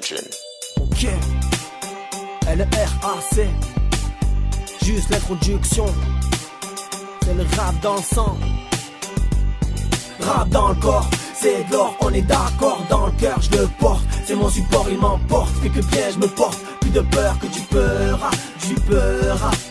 Attention. Ok, LRAC, juste l'introduction, c'est le rap dans le sang. Rap dans le corps, c'est de l'or, on est d'accord. Dans le cœur, je le porte, c'est mon support, il m'emporte. Fait que bien je me porte, plus de peur que du peur.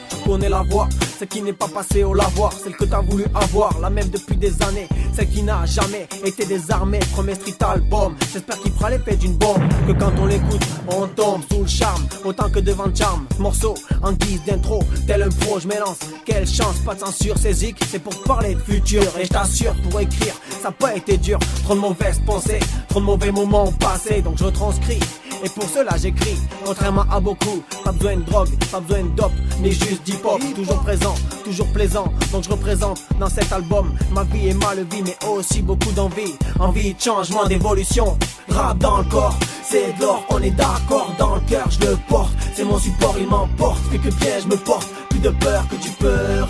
Tu connais la voix, celle qui n'est pas passée au lavoir, celle que t'as voulu avoir, la même depuis des années, celle qui n'a jamais été désarmée. Premier street album, j'espère qu'il fera l'effet d'une bombe, que quand on l'écoute, on tombe sous le charme, autant que devant le charme. Ce morceau, en guise d'intro, tel un pro, je m'élance, quelle chance, pas de censure, c'est zik, c'est pour parler de futur. Et je t'assure, pour écrire, ça n'a pas été dur, trop de mauvaises pensées, trop de mauvais moments passés, donc je retranscris. Et pour cela j'écris, contrairement à beaucoup, pas besoin de drogue, pas besoin de dope, mais juste d'hip-hop, toujours présent, toujours plaisant. Donc je représente dans cet album ma vie et ma vie, mais aussi beaucoup d'envie, envie de changement, d'évolution. Rap dans le corps, c'est de l'or, on est d'accord. Dans le cœur je le porte, c'est mon support, il m'emporte. Fait que bien je me porte, plus de peur que du peur.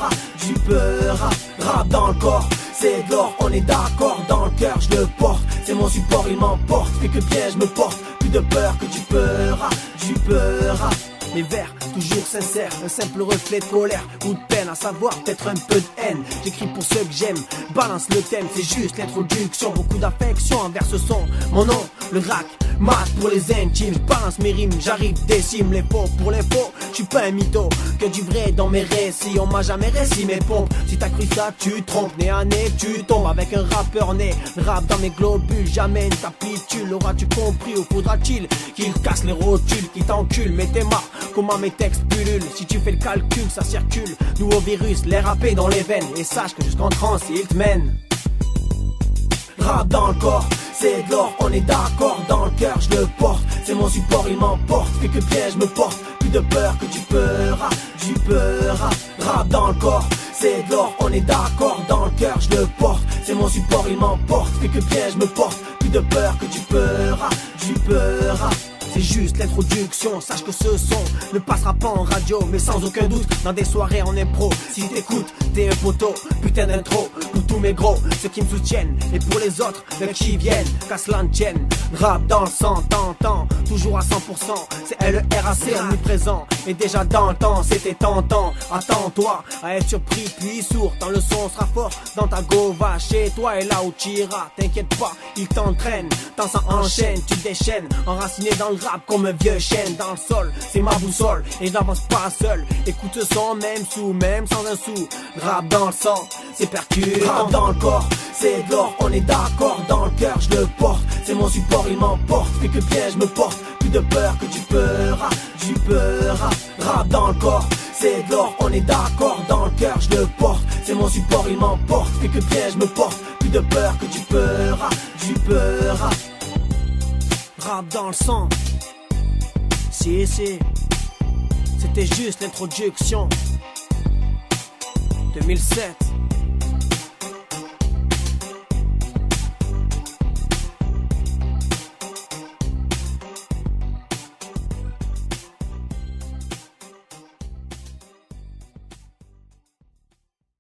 Rap dans le corps, c'est de l'or, on est d'accord. Dans le cœur je le porte, c'est mon support, il m'emporte. Fait que bien je me porte, plus de peur que du peur. Les vers, toujours sincères, un simple reflet de colère ou de peine, à savoir peut-être un peu de haine. J'écris pour ceux que j'aime, balance le thème, c'est juste l'introduction. Beaucoup d'affection envers ce son, mon nom, le rack, mat pour les intimes. J'balance mes rimes, j'arrive décime les faux pour les faux. J'suis pas un mytho, que du vrai dans mes récits. On m'a jamais réussi mes pompes, si t'as cru ça tu te trompes. Né à nez tu tombes avec un rappeur né. Rap dans mes globules, jamais une capitule. Auras-tu compris ou faudra-t-il qu'il casse les rotules, qui t'encule, mais t'es marre. Comment mes textes pullulent, si tu fais le calcul, ça circule. Nouveau virus, l'air râpé dans les veines. Et sache que jusqu'en transe, il te mène. Rap dans le corps, c'est de l'or, on est d'accord. Dans le cœur, je le porte, c'est mon support, il m'emporte. Fait que bien je me porte, plus de peur que du peur. Rap dans le corps, c'est de l'or, on est d'accord. Dans le cœur, je le porte, c'est mon support, il m'emporte. Fait que bien je me porte, plus de peur que du peur. C'est juste l'introduction, sache que ce son ne passera pas en radio, mais sans aucun doute dans des soirées en impro. Si t'écoutes, t'es un poteau, putain d'intro. Pour tous mes gros, ceux qui me soutiennent, et pour les autres, qui viennent, qu'à cela ne tienne. Rap dans le sang, t'entends, toujours à 100%. C'est LRAC omniprésent, et déjà dans le temps, c'était tentant. Attends-toi à être surpris puis sourd, tant le son sera fort dans ta go, va chez toi et là où t'iras. T'inquiète pas, il t'entraîne, tant ça enchaîne, tu déchaînes, enraciné dans le rap comme un vieux chêne dans le sol, c'est ma boussole et je n'avance pas seul. Écoute ce son même sous, même sans un sou. Rap dans le sang, c'est percutant. Rap dans le corps, c'est de l'or, on est d'accord. Dans le cœur je le porte, c'est mon support, il m'emporte. Fait que bien je me porte, plus de peur que du peur. Rap dans le corps, c'est de l'or, on est d'accord. Dans le cœur je le porte, c'est mon support, il m'emporte. Fait que bien je me porte, plus de peur que du peur. Rap dans le sang. Si, c'était juste l'introduction. 2007.